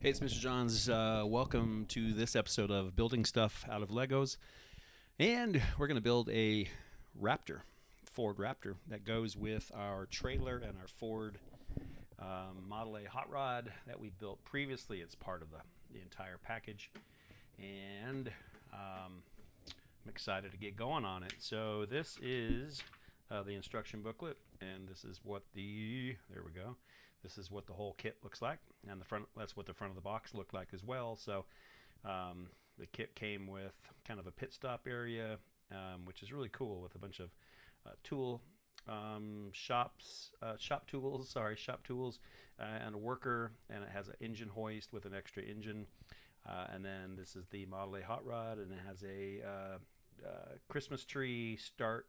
Hey, it's Mr. Johns. Welcome to this episode of Building Stuff Out of Legos. And we're going to build a Raptor, Ford Raptor, that goes with our trailer and our Ford Model A hot rod that we built previously. It's part of the entire package. And I'm excited to get going on it. So this is the instruction booklet, and this is what there we go. This is what the whole kit looks like, and that's what the front of the box looked like as well. So the kit came with kind of a pit stop area, which is really cool, with a bunch of shop tools, and a worker, and it has an engine hoist with an extra engine. And then this is the Model A hot rod, and it has a Christmas tree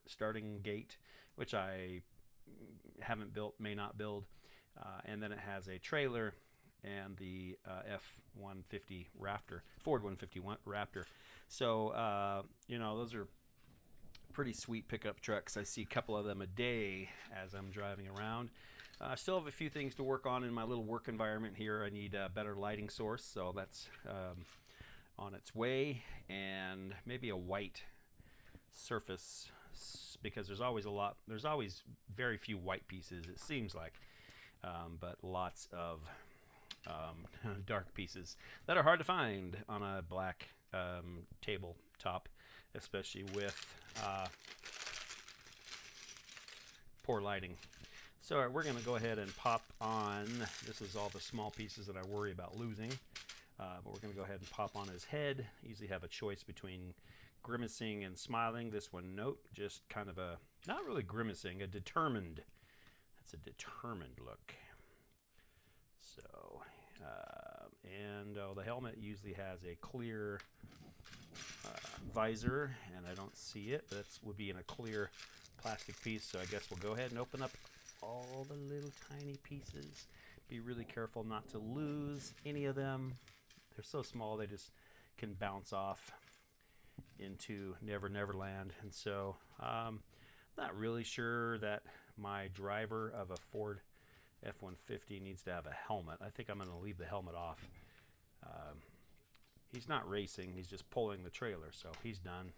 starting gate, which I haven't built, may not build. And then it has a trailer and the F-150 Raptor, Ford 150 Raptor. So, those are pretty sweet pickup trucks. I see a couple of them a day as I'm driving around. I still have a few things to work on in my little work environment here. I need a better lighting source, so that's on its way, and maybe a white surface, because there's always very few white pieces, it seems like. But lots of dark pieces that are hard to find on a black tabletop, especially with poor lighting. So we're going to go ahead and pop on. This is all the small pieces that I worry about losing. But we're going to go ahead and pop on his head. Usually have a choice between grimacing and smiling. This one, nope, just kind of not really grimacing, a determined. It's a determined look. So, the helmet usually has a clear visor, and I don't see it, but it would be in a clear plastic piece. So I guess we'll go ahead and open up all the little tiny pieces. Be really careful not to lose any of them. They're so small they just can bounce off into Never Never Land. And so not really sure that my driver of a Ford F-150 needs to have a helmet. I think I'm going to leave the helmet off. He's not racing, he's just pulling the trailer, so he's done.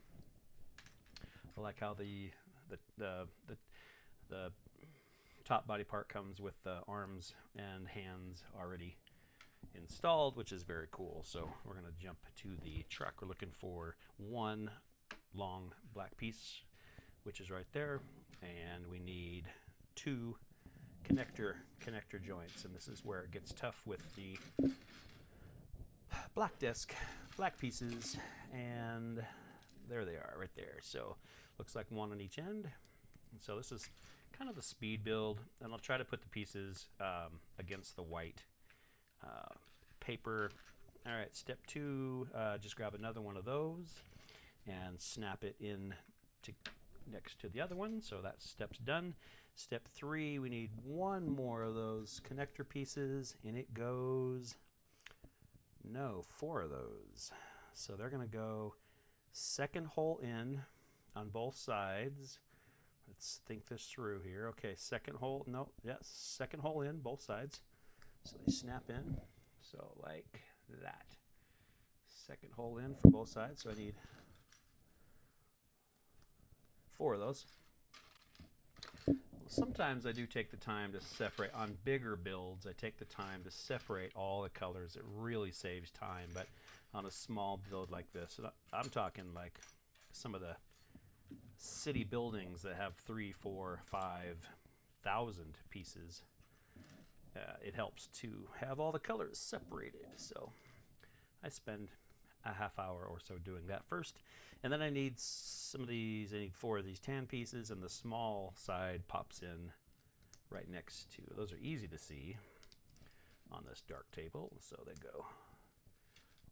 I like how the top body part comes with the arms and hands already installed, which is very cool. So we're going to jump to the truck. We're looking for one long black piece, which is right there, and we need two connector joints, and this is where it gets tough with the black pieces, and there they are right there. So looks like one on each end. And so this is kind of the speed build, and I'll try to put the pieces against the white paper. All right, step 2, just grab another one of those and snap it in next to the other one. So that step's done. Step 3, we need one more of those connector pieces, and it goes, 4 of those. So they're going to go second hole in on both sides. Let's think this through here. Okay, second hole in both sides. So they snap in, so like that. Second hole in for both sides, so I need 4 of those. Sometimes I do take the time to separate. On bigger builds, I take the time to separate all the colors. It really saves time. But on a small build like this, I'm talking like some of the city buildings that have 3, 4, 5,000 pieces, it helps to have all the colors separated. So I spend a half hour or so doing that first, and then I need some of these. I need 4 of these tan pieces, and the small side pops in right next to. Those are easy to see on this dark table, so they go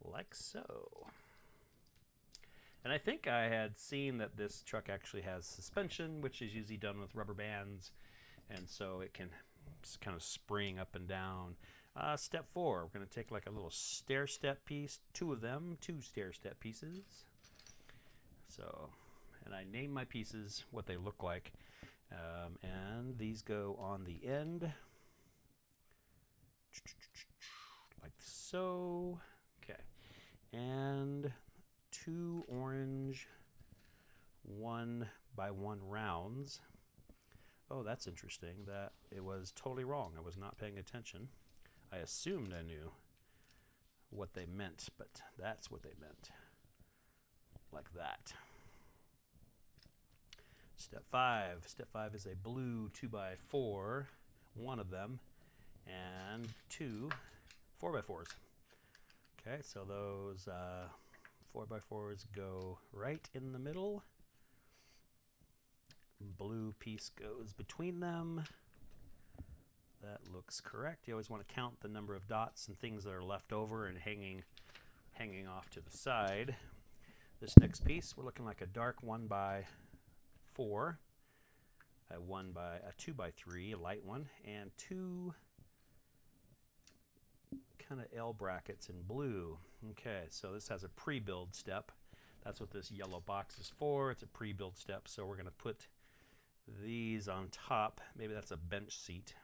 like so. And I think I had seen that this truck actually has suspension, which is usually done with rubber bands, and so it can kind of spring up and down. Step 4, we're going to take like a little stair step piece, 2 of them, 2 stair step pieces. So, and I name my pieces what they look like, and these go on the end like so. Okay. And 2 orange 1x1 rounds. Oh, that's interesting. That it was totally wrong. I was not paying attention. I assumed I knew what they meant, but that's what they meant. Like that. Step 5. Step 5 is a blue 2x4, one of them, and 2 4x4s. Okay, so those 4x4s go right in the middle. Blue piece goes between them. That looks correct. You always want to count the number of dots and things that are left over and hanging off to the side. This next piece, we're looking like a dark 1x4, a 2x3, a light one, and 2 kind of L brackets in blue. Okay, so this has a pre-build step. That's what this yellow box is for. It's a pre-build step, so we're going to put these on top. Maybe that's a bench seat.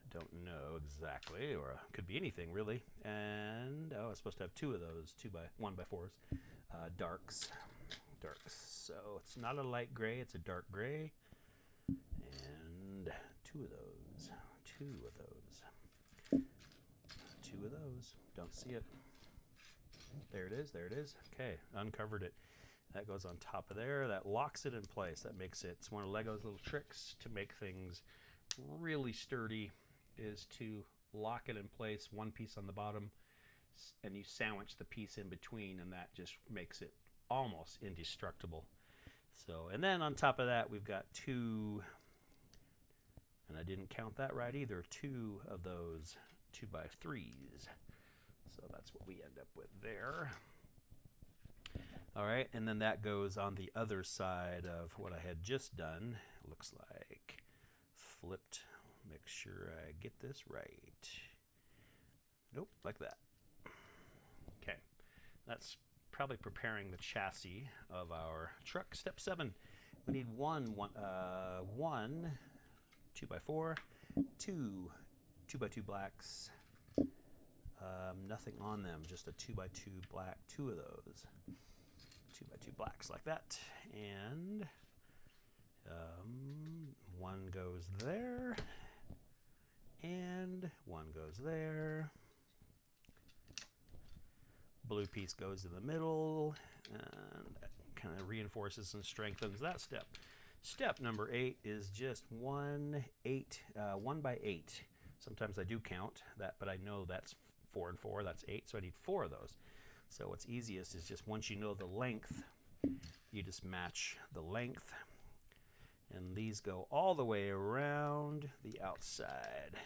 Don't know exactly, or could be anything really. And oh, I was supposed to have 2 of those 1x4s, darks. So it's not a light gray, it's a dark gray, and 2 of those. Don't see it. There it is. Okay, uncovered it. That goes on top of there. That locks it in place. That makes it. It's one of Lego's little tricks to make things really sturdy, is to lock it in place, one piece on the bottom, and you sandwich the piece in between, and that just makes it almost indestructible. So, and then on top of that, we've got 2, and I didn't count that right either, 2 of those 2x3s. So that's what we end up with there. All right, and then that goes on the other side of what I had just done. Looks like flipped. Make sure I get this right. Nope, like that. Okay, that's probably preparing the chassis of our truck. Step 7, we need one 2x4, 2 2x2 blacks. Nothing on them, just a 2x2 black, 2 of those. 2x2 blacks like that. And 1 goes there. And 1 goes there. Blue piece goes in the middle. And that kind of reinforces and strengthens that step. Step number 8 is just 1 by 8. Sometimes I do count that, but I know that's 4 and 4, that's 8, so I need 4 of those. So what's easiest is just once you know the length, you just match the length. And these go all the way around the outside.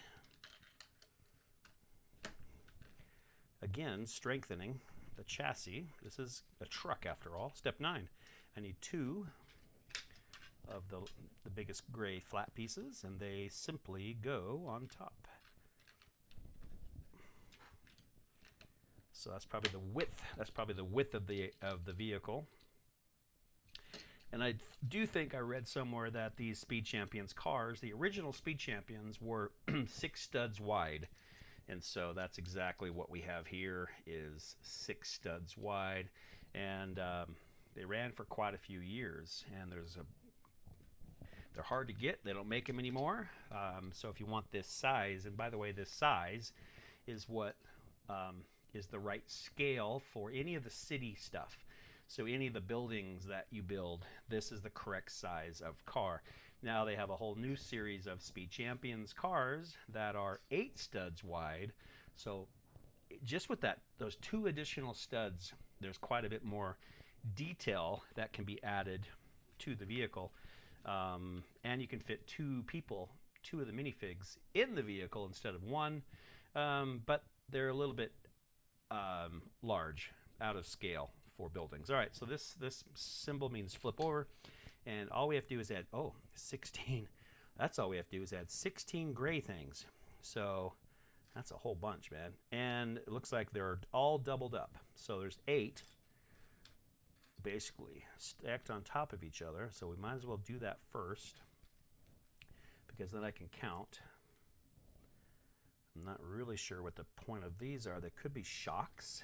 Again, strengthening the chassis. This is a truck after all. Step 9, I need 2 of the biggest gray flat pieces, and they simply go on top. So that's probably the width. That's probably the width of the vehicle. And I do think I read somewhere that these Speed Champions cars, the original Speed Champions, were 6 studs wide. And so that's exactly what we have here, is 6 studs wide. And they ran for quite a few years. And they're hard to get. They don't make them anymore. So if you want this size, and by the way, this size is what is the right scale for any of the city stuff. So any of the buildings that you build, this is the correct size of car. Now they have a whole new series of Speed Champions cars that are 8 studs wide. So just with those 2 additional studs, there's quite a bit more detail that can be added to the vehicle. And you can fit 2 people, 2 of the minifigs in the vehicle instead of 1. But they're a little bit large, out of scale for buildings. All right, so this symbol means flip over, and all we have to do is add 16. That's all we have to do is add 16 gray things. So that's a whole bunch, man. And it looks like they're all doubled up. So there's 8 basically stacked on top of each other. So we might as well do that first, because then I can count. I'm not really sure what the point of these are. They could be shocks.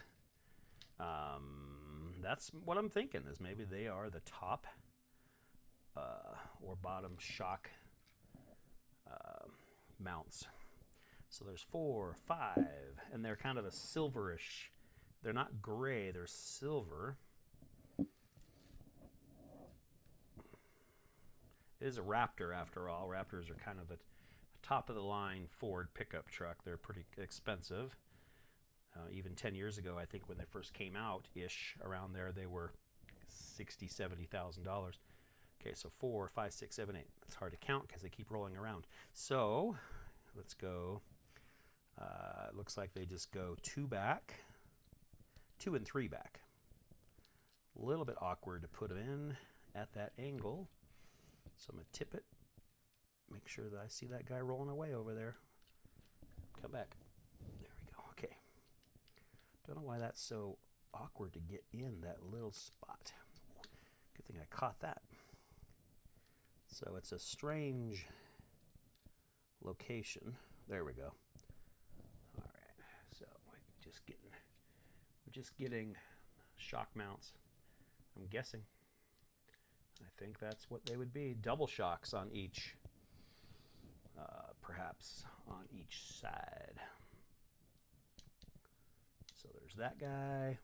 That's what I'm thinking, is maybe they are the top or bottom shock mounts. So there's 4, 5, and they're kind of a silverish. They're not gray, they're silver. It is a Raptor after all. Raptors are kind of a top of the line Ford pickup truck. They're pretty expensive. Even 10 years ago, I think when they first came out, around there, they were $60,000, $70,000. Okay, so 4, 5, 6, 7, 8. It's hard to count because they keep rolling around. So let's go. It looks like they just go 2 back, 2 and 3 back. A little bit awkward to put them in at that angle. So I'm going to tip it. Make sure that I see that guy rolling away over there. Come back. There we go. Okay. Don't know why that's so awkward to get in that little spot. Good thing I caught that. So it's a strange location. There we go. All right. So we're just getting shock mounts. I'm guessing. I think that's what they would be. Double shocks on each. Perhaps on each side. So there's that guy.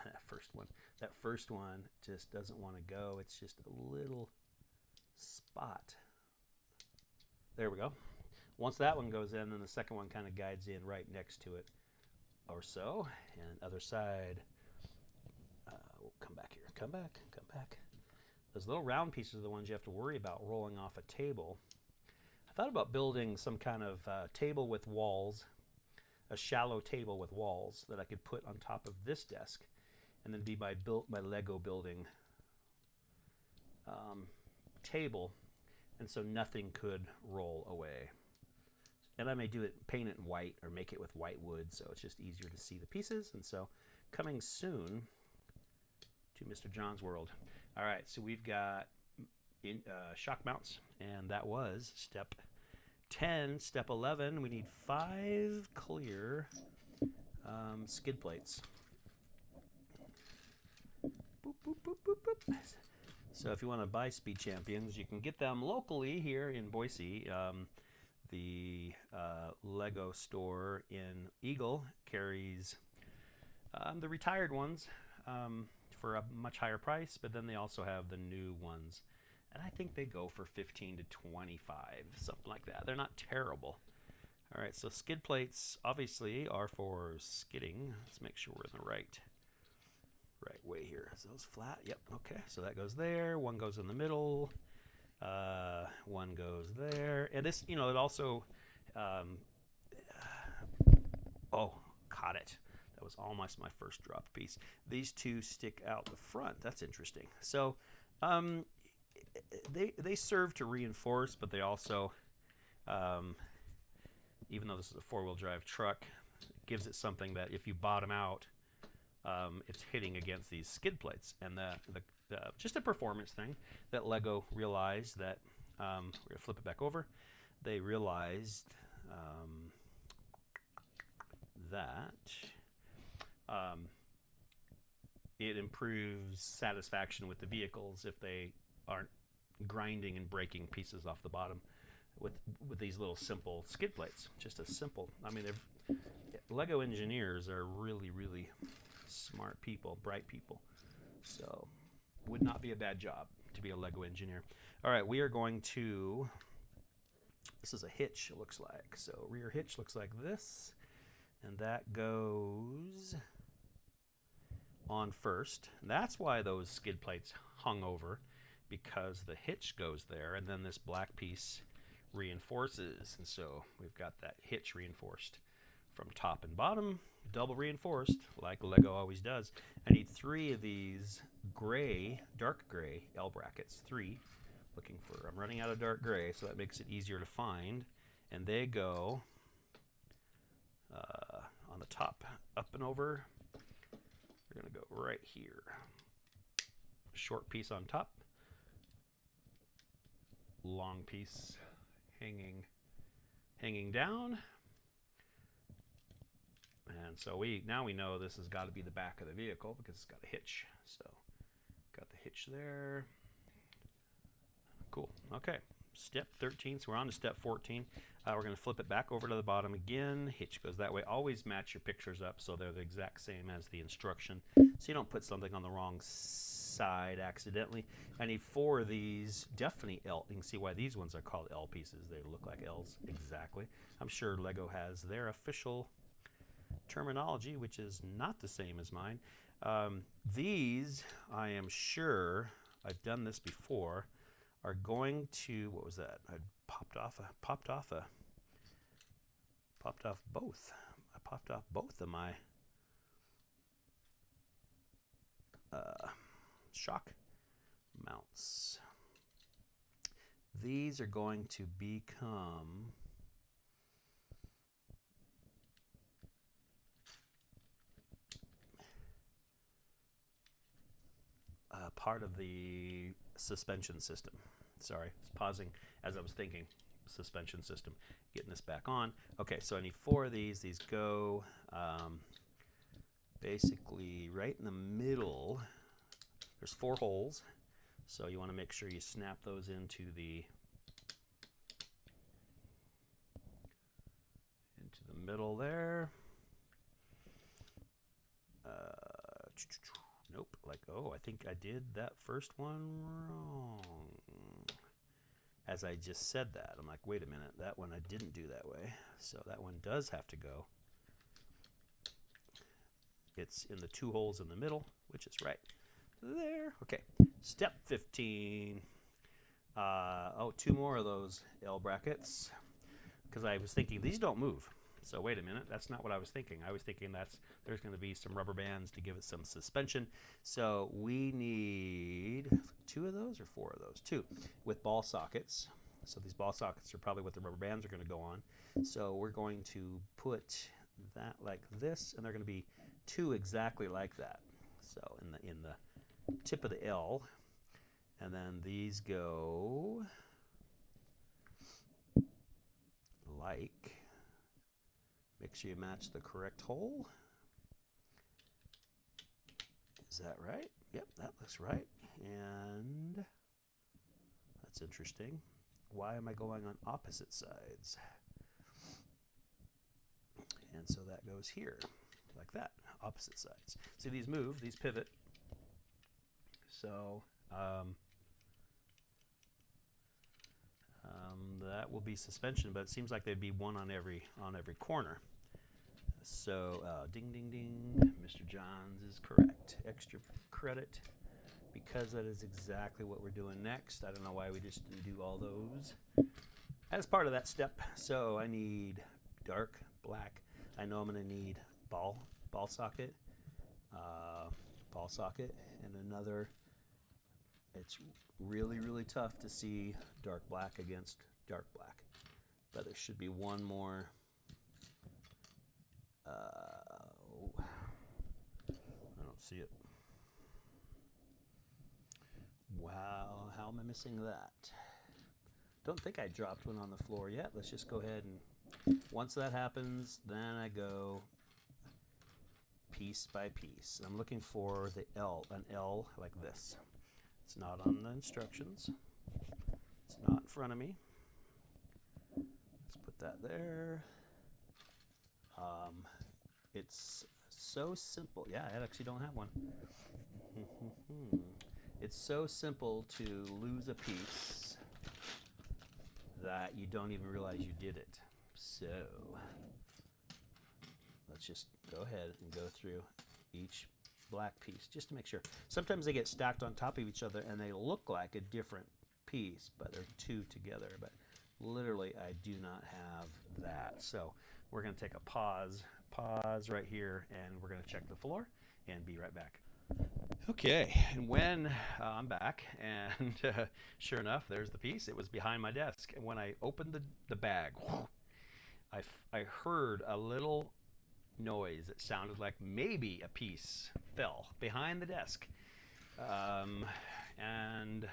That first one just doesn't want to go. It's just a little spot. There we go. Once that one goes in, then the second one kind of guides in right next to it or so. And other side. We'll come back here. Come back. Come back. Those little round pieces are the ones you have to worry about rolling off a table. I thought about building some kind of table with walls, a shallow table with walls that I could put on top of this desk, and then be my Lego building table, and so nothing could roll away. And I may paint it in white or make it with white wood, so it's just easier to see the pieces. And so coming soon to Mr. John's World. All right, so we've got shock mounts, and that was step 10. Step 11, we need 5 clear skid plates. Boop, boop, boop, boop, boop. So if you want to buy Speed Champions, you can get them locally here in Boise. The Lego store in Eagle carries the retired ones for a much higher price, but then they also have the new ones, and I think they go for 15 to 25, something like that. They're not terrible. All right, so skid plates obviously are for skidding. Let's make sure we're in the right way here. Is those flat? Yep. Okay, so that goes there. One goes in the middle. One goes there, and this, it also. Oh, caught it. That was almost my first dropped piece. These two stick out the front. That's interesting. So they serve to reinforce, but they also, even though this is a 4-wheel drive truck, it gives it something that if you bottom out, it's hitting against these skid plates. And just a performance thing that Lego realized that, we're going to flip it back over. They realized that it improves satisfaction with the vehicles if they aren't grinding and breaking pieces off the bottom with these little simple skid plates. Just a simple, Lego engineers are really, really smart people, bright people. So would not be a bad job to be a Lego engineer. All right, we are going to, this is a hitch, it looks like. So rear hitch looks like this, and that goes on first. And that's why those skid plates hung over, because the hitch goes there, and then this black piece reinforces. And so we've got that hitch reinforced from top and bottom, double reinforced, like Lego always does. I need 3 of these gray, dark gray L brackets. 3. I'm running out of dark gray, so that makes it easier to find. And they go on the top, up and over. They're going to go right here. Short piece on top, long piece hanging down. And so now we know this has got to be the back of the vehicle because it's got a hitch. So got the hitch there. Cool. Okay. Step 13. So we're on to step 14. We're going to flip it back over to the bottom again. Hitch goes that way. Always match your pictures up so they're the exact same as the instruction, so you don't put something on the wrong side accidentally. I need 4 of these, definitely L. You can see why these ones are called L pieces. They look like L's exactly. I'm sure Lego has their official terminology, which is not the same as mine. These, I am sure, I've done this before, are going to, what was that? I popped off both. I popped off both of my shock mounts. These are going to become part of the suspension system. Sorry, I was pausing as I was thinking. Suspension system. Getting this back on. Okay, so I need 4 of these. These go basically right in the middle. There's 4 holes, so you want to make sure you snap those into the middle there. Nope. Like, oh, I think I did that first one wrong. As I just said that, I'm like, wait a minute, that one I didn't do that way. So that one does have to go. It's in the 2 holes in the middle, which is right there. Okay, step 15. 2 more of those L brackets, because I was thinking these don't move. So wait a minute, that's not what I was thinking. I was thinking there's going to be some rubber bands to give it some suspension. So we need 2 of those or 4 of those? 2 with ball sockets. So these ball sockets are probably what the rubber bands are going to go on. So we're going to put that like this, and they're going to be 2 exactly like that. So in the tip of the L, and then these go like. Make sure you match the correct hole. Is that right? Yep, that looks right. And that's interesting. Why am I going on opposite sides? And so that goes here, like that, opposite sides. See, these move, these pivot. So that will be suspension, but it seems like there'd be one on every corner. So ding, ding, ding, Mr. Johns is correct. Extra credit, because that is exactly what we're doing next. I don't know why we just didn't do all those as part of that step. So I need dark black. I know I'm going to need ball socket, and another. It's really, really tough to see dark black against dark black, but there should be one more. I don't see it. Wow, how am I missing that? Don't think I dropped one on the floor yet. Let's just go ahead and once that happens, then I go piece by piece. I'm looking for the L, an L like this. It's not on the instructions. It's not in front of me. Let's put that there. It's so simple. Yeah, I actually don't have one. It's so simple to lose a piece that you don't even realize you did it. So let's just go ahead and go through each black piece just to make sure. Sometimes they get stacked on top of each other and they look like a different piece, but they're 2 together. But literally, I do not have that. So we're going to take a pause right here, and we're going to check the floor and be right back. Okay, and when I'm back, and sure enough, there's the piece. It was behind my desk, and when I opened the bag, I heard a little noise. It sounded like maybe a piece fell behind the desk, and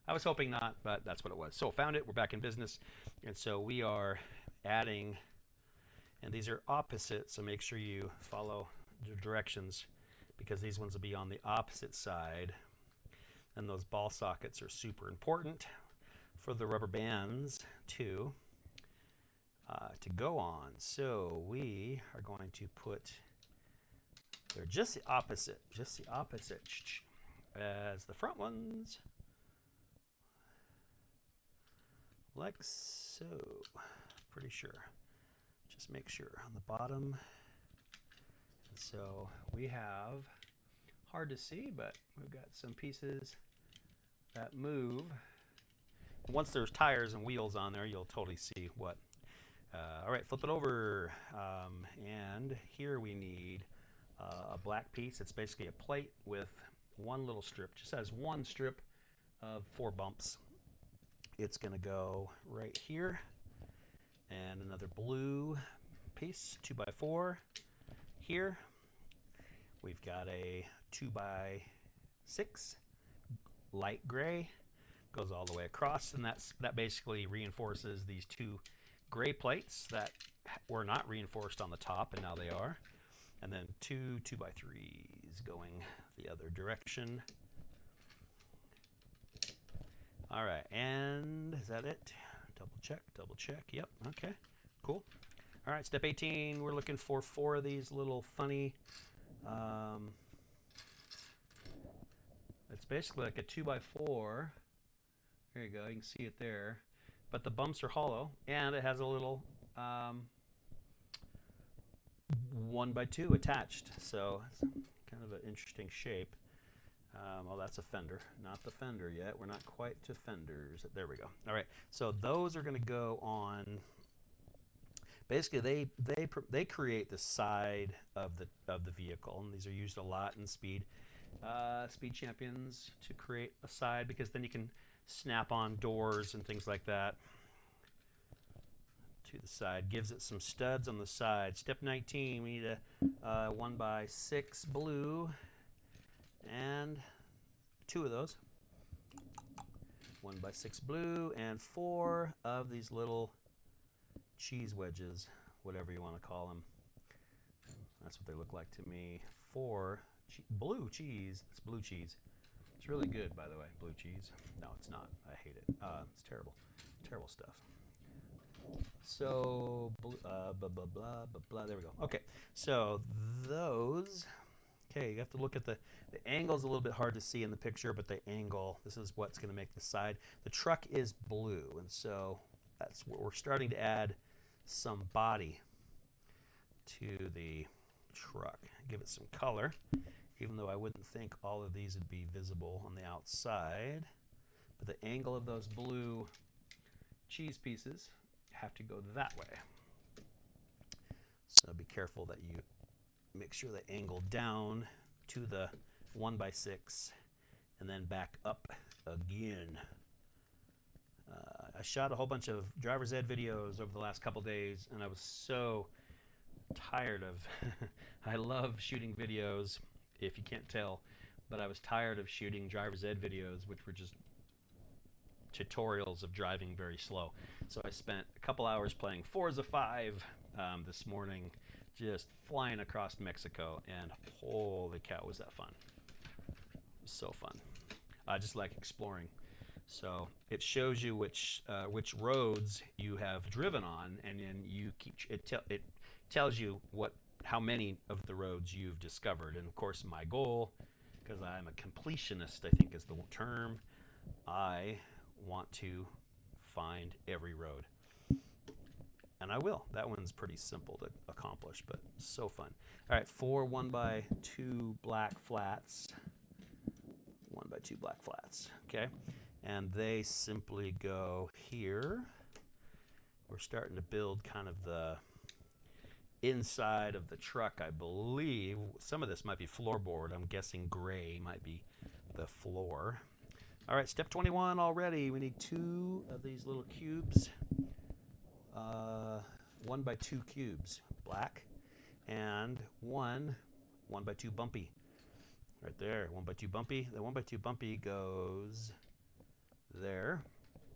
I was hoping not, but that's what it was. So found it. We're back in business, and so we are adding And these are opposite, so make sure you follow the directions because these ones will be on the opposite side. And those ball sockets are super important for the rubber bands too to go on. So we are going to put, they're just the opposite as the front ones. Like so. Pretty sure. Just make sure on the bottom. And so we have, hard to see, but we've got some pieces that move. Once there's tires and wheels on there, you'll totally see what. All right, flip it over. And here we need a black piece. It's basically a plate with one little strip. Just has one strip of 4 bumps. It's going to go right here. And another blue piece, 2x4 here. We've got a 2x6 light gray, goes all the way across, and that basically reinforces these 2 gray plates that were not reinforced on the top, and now they are. And then 2 2x3s going the other direction. All right, and is that it? Double check. Yep, okay, cool. All right, step 18, we're looking for 4 of these little funny, it's basically like a 2x4. There you go, you can see it there. But the bumps are hollow, and it has a little 1x2 attached. So it's kind of an interesting shape. Well, that's a fender, not the fender yet. We're not quite to fenders. There we go. All right, so those are going to go on. Basically, they create the side of the vehicle, and these are used a lot in speed champions to create a side because then you can snap on doors and things like that to the side. Gives it some studs on the side. Step 19, we need a 1x6 blue. And 2 of those. 1x6 blue and 4 of these little cheese wedges, whatever you want to call them. That's what they look like to me. 4 blue cheese. It's blue cheese. It's really good, by the way, blue cheese. No, it's not. I hate it. It's terrible. Terrible stuff. So, blah, blah, blah, blah, blah. There we go. Okay, so those... Okay, you have to look at the angle's a little bit hard to see in the picture, but the angle, this is what's going to make the side. The truck is blue, and so that's what we're starting to add some body to the truck. Give it some color, even though I wouldn't think all of these would be visible on the outside. But the angle of those blue cheese pieces have to go that way. So be careful that you make sure they angle down to the 1x6 and then back up again. I shot a whole bunch of driver's ed videos over the last couple days, and I was so tired of I love shooting videos, if you can't tell, but I was tired of shooting driver's ed videos, which were just tutorials of driving very slow. So I spent a couple hours playing Forza 5 this morning, just flying across Mexico, and holy cow, was that fun. It was so fun. I just like exploring. So it shows you which roads you have driven on, and then you keep it tells you how many of the roads you've discovered. And of course, my goal, because I'm a completionist, I think is the term, I want to find every road. And I will. That one's pretty simple to accomplish, but so fun. All right, 4 1x2 black flats. 1x2 black flats, okay? And they simply go here. We're starting to build kind of the inside of the truck, I believe. Some of this might be floorboard. I'm guessing gray might be the floor. All right, step 21 already. We need 2 of these little cubes. 1x2 cubes, black, and 1x2 bumpy. Right there, 1x2 bumpy. The 1x2 bumpy goes there.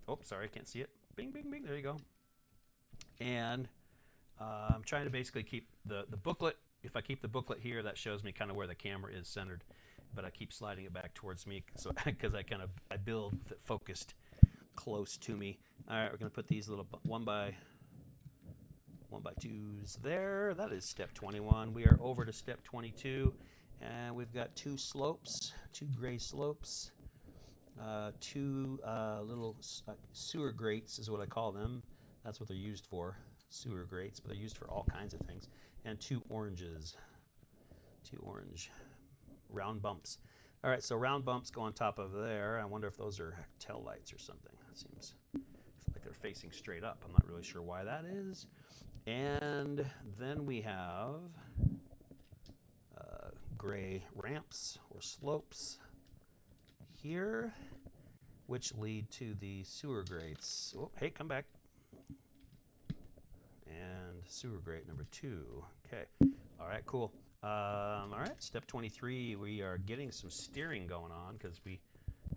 Oh, sorry, I can't see it. Bing, bing, bing. There you go. And I'm trying to basically keep the booklet. If I keep the booklet here, that shows me kind of where the camera is centered, but I keep sliding it back towards me so because I build it focused close to me. All right, we're gonna put these little 1x2s there. That is step 21. We are over to step 22, and we've got two slopes, two gray slopes, two little sewer grates is what I call them. That's what they're used for, sewer grates, but they're used for all kinds of things. And two oranges, two orange round bumps. All right, so round bumps go on top of there. I wonder if those are tail lights or something. It seems like they're facing straight up. I'm not really sure why that is. And then we have gray ramps or slopes here, which lead to the sewer grates. Oh, hey, come back. And sewer grate number 2. Okay. All right, cool. All right, step 23, we are getting some steering going on because we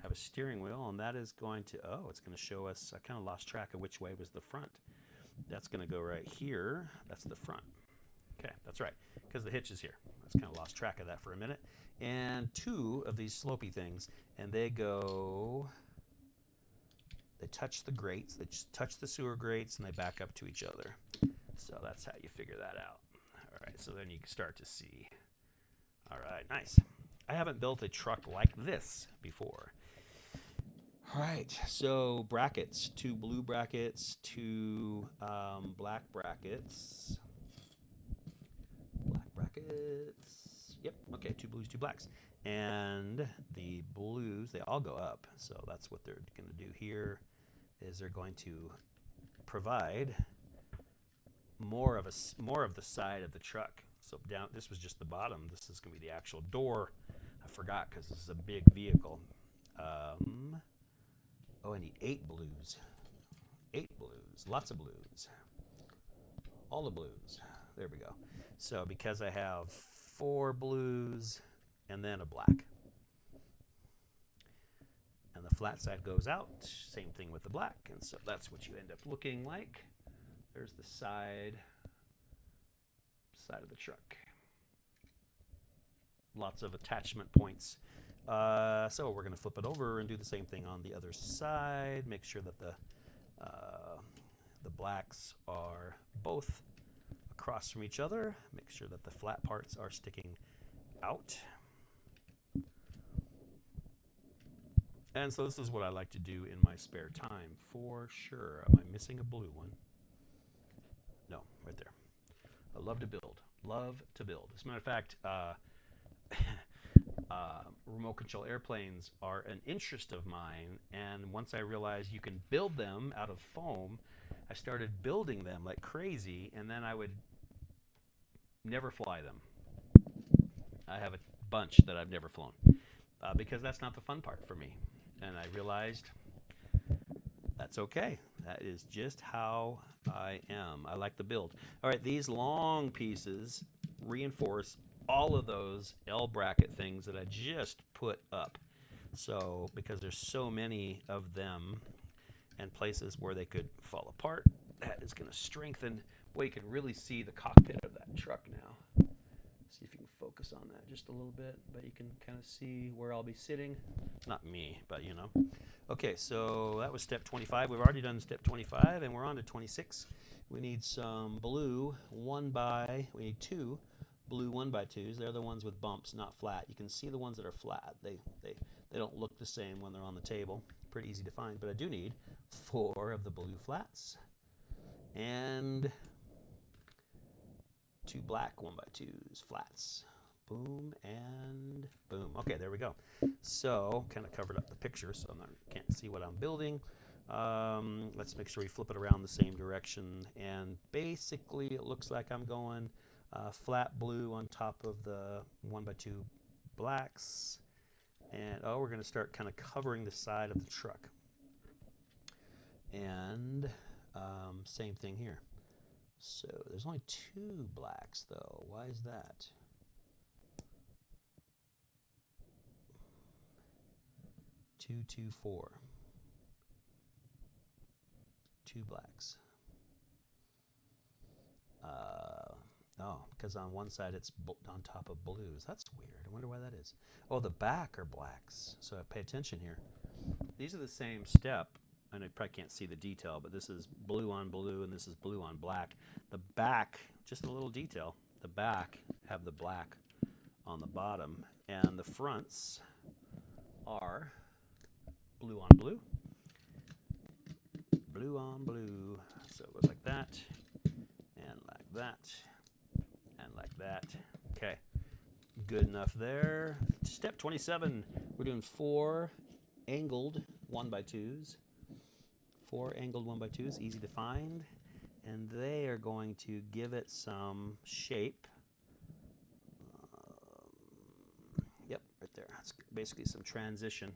have a steering wheel, and that is going to, it's going to show us, I kind of lost track of which way was the front. That's going to go right here. That's the front. Okay, that's right, because the hitch is here. I just kind of lost track of that for a minute. And 2 of these slopey things, and they touch the grates, they just touch the sewer grates, and they back up to each other. So that's how you figure that out. All right, so then you can start to see. All right, nice. I haven't built a truck like this before. All right, so brackets, 2 blue brackets, 2 black brackets. Black brackets. Yep, okay, 2 blues, 2 blacks. And the blues, they all go up. So that's what they're going to do here, is they're going to provide more of the side of the truck. So down, this was just the bottom. This is going to be the actual door. I forgot because this is a big vehicle. I need 8 blues. 8 blues. Lots of blues. All the blues. There we go. So because I have 4 blues and then a black. And the flat side goes out. Same thing with the black. And so that's what you end up looking like. There's the side of the truck. Lots of attachment points. So we're going to flip it over and do the same thing on the other side. Make sure that the blacks are both across from each other. Make sure that the flat parts are sticking out. And so this is what I like to do in my spare time, for sure. Am I missing a blue one? No, right there. I love to build. Love to build. As a matter of fact, remote control airplanes are an interest of mine, and once I realized you can build them out of foam, I started building them like crazy, and then I would never fly them. I have a bunch that I've never flown because that's not the fun part for me, and I realized that's okay. That is just how I am. I like the build. All right, these long pieces reinforce all of those L bracket things that I just put up. So because there's so many of them and places where they could fall apart, that is going to strengthen. Boy, you can really see the cockpit of that truck now. See if you can focus on that just a little bit, but you can kind of see where I'll be sitting. Not me, but you know. Okay, so that was step 25. We've already done step 25, and we're on to 26. We need some blue we need 2 blue 1x2s. They're the ones with bumps, not flat. You can see the ones that are flat. They don't look the same when they're on the table. Pretty easy to find, but I do need 4 of the blue flats and 2 black 1x2s flats. Boom and boom. Okay, there we go. So kind of covered up the picture, so can't see what I'm building. Let's make sure we flip it around the same direction, and basically it looks like I'm going flat blue on top of the 1x2 blacks, and we're going to start kind of covering the side of the truck, and same thing here. So there's only 2 blacks though. Why is that? 2, 2, 4. 2 blacks. Oh, because on one side it's on top of blues. That's weird. I wonder why that is. Oh, the back are blacks. So pay attention here. These are the same step, and I probably can't see the detail, but this is blue on blue, and this is blue on black. The back, just a little detail, the back have the black on the bottom, and the fronts are blue on blue, blue on blue. So it goes like that, and like that, and like that. Okay, good enough there. Step 27, we're doing 4 angled 1x2s. 4 angled 1x2s, easy to find. And they are going to give it some shape. Yep, right there. It's basically some transition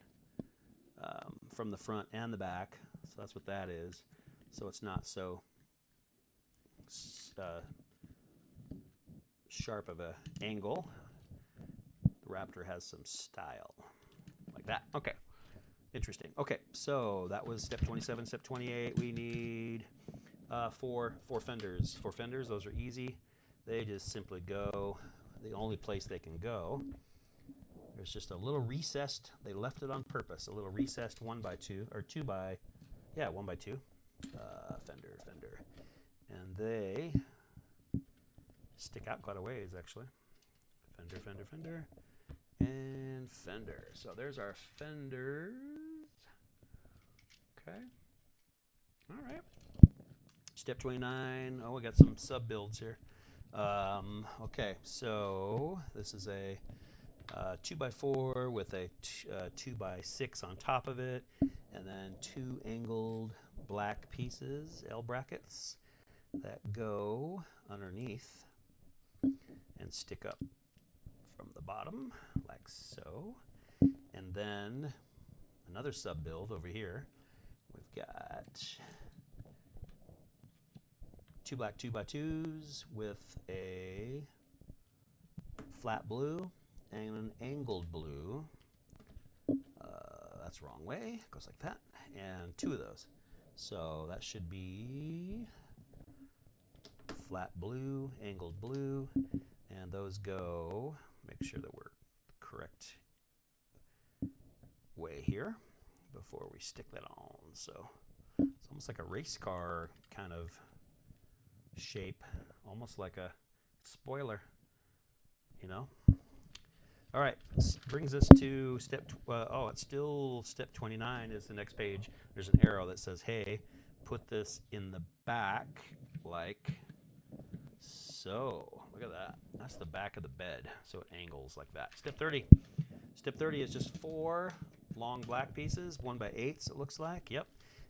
from the front and the back. So that's what that is. So it's not so sharp of an angle. The Raptor has some style like that. Okay. Interesting. Okay, so that was step 27. Step 28, we need 4 fenders. 4 fenders, those are easy. They just simply go the only place they can go. There's just a little recessed, they left it on purpose, a little recessed 1x2, or 2x, yeah, 1x2 fender. And they stick out quite a ways, actually. Fender, and fender. So there's our fenders. Okay. All right. Step 29. Oh, we got some sub builds here. Okay, so this is a 2x4 with a 2x6 on top of it, and then 2 angled black pieces, L brackets, that go underneath and stick up from the bottom like so. And then another sub build over here. We've got 2 black 2x2s with a flat blue and an angled blue. That's wrong way. It goes like that. And 2 of those. So that should be flat blue, angled blue, and those go, make sure that we're correct way here before we stick that on. So it's almost like a race car kind of shape, almost like a spoiler, you know. All right, this brings us to step, it's still step 29 is the next page. There's an arrow that says, hey, put this in the back like so. Look at that. That's the back of the bed, so it angles like that. Step 30. Step 30 is just 4 long black pieces, 1x8s it looks like, yep.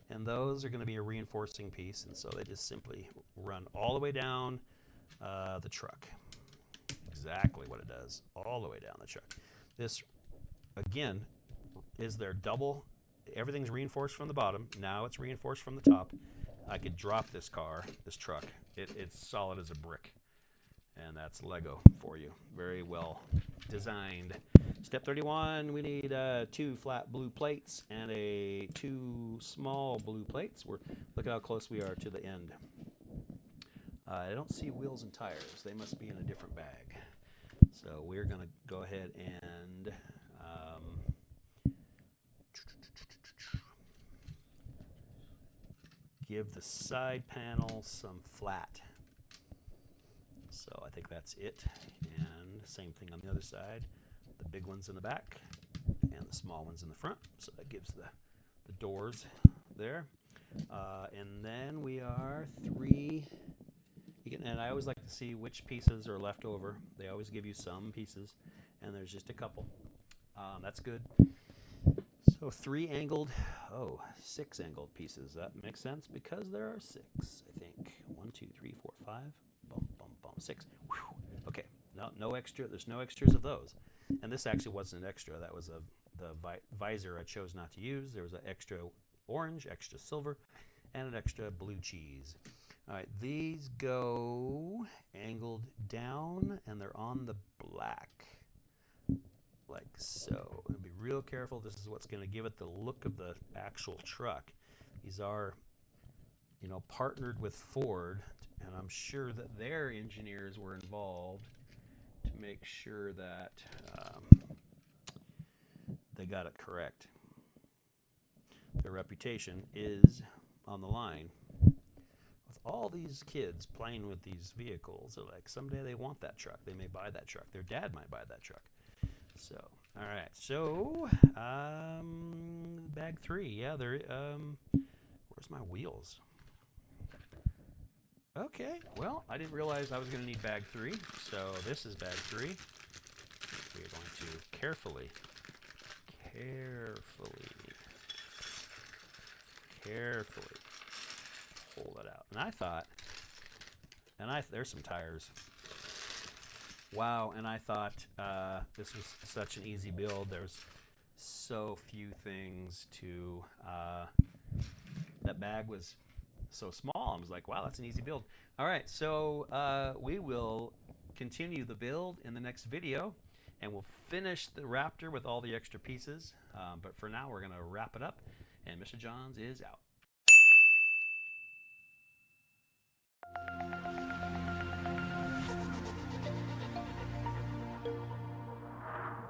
And those are going to be a reinforcing piece, and so they just simply run all the way down the truck. Exactly what it does, all the way down the truck. This, again, is their double. Everything's reinforced from the bottom. Now it's reinforced from the top. I could drop this car, this truck. It's solid as a brick. And that's Lego for you. Very well designed. Step 31, we need 2 flat blue plates and 2 small blue plates. Look at how close we are to the end. I don't see wheels and tires. They must be in a different bag. So we're going to go ahead and give the side panel some flat. So I think that's it. And same thing on the other side. The big ones in the back and the small ones in the front. So that gives the doors there. And then we are 3. And I always like to see which pieces are left over. They always give you some pieces, and there's just a couple. That's good. So 6 angled pieces. That makes sense because there are 6, I think. 1, 2, 3, 4, 5. Boom, boom, boom, 6. Whew. Okay, no extra. There's no extras of those. And this actually wasn't an extra. That was the visor I chose not to use. There was an extra orange, extra silver, and an extra blue cheese. All right, these go angled down, and they're on the black, like so. And be real careful. This is what's going to give it the look of the actual truck. These are, partnered with Ford and I'm sure that their engineers were involved to make sure that they got it correct. Their reputation is on the line. With all these kids playing with these vehicles, they're like, someday they want that truck. They may buy that truck. Their dad might buy that truck. So, all right. So, bag 3. Yeah, there. Where's my wheels? Okay. Well, I didn't realize I was going to need bag 3. So this is bag 3. We are going to carefully pull that out. And I thought, there's some tires. Wow, and I thought this was such an easy build. There's so few things to, that bag was so small. I was like, wow, that's an easy build. All right, so we will continue the build in the next video, and we'll finish the Raptor with all the extra pieces. But for now, we're gonna wrap it up, and Mr. Johns is out.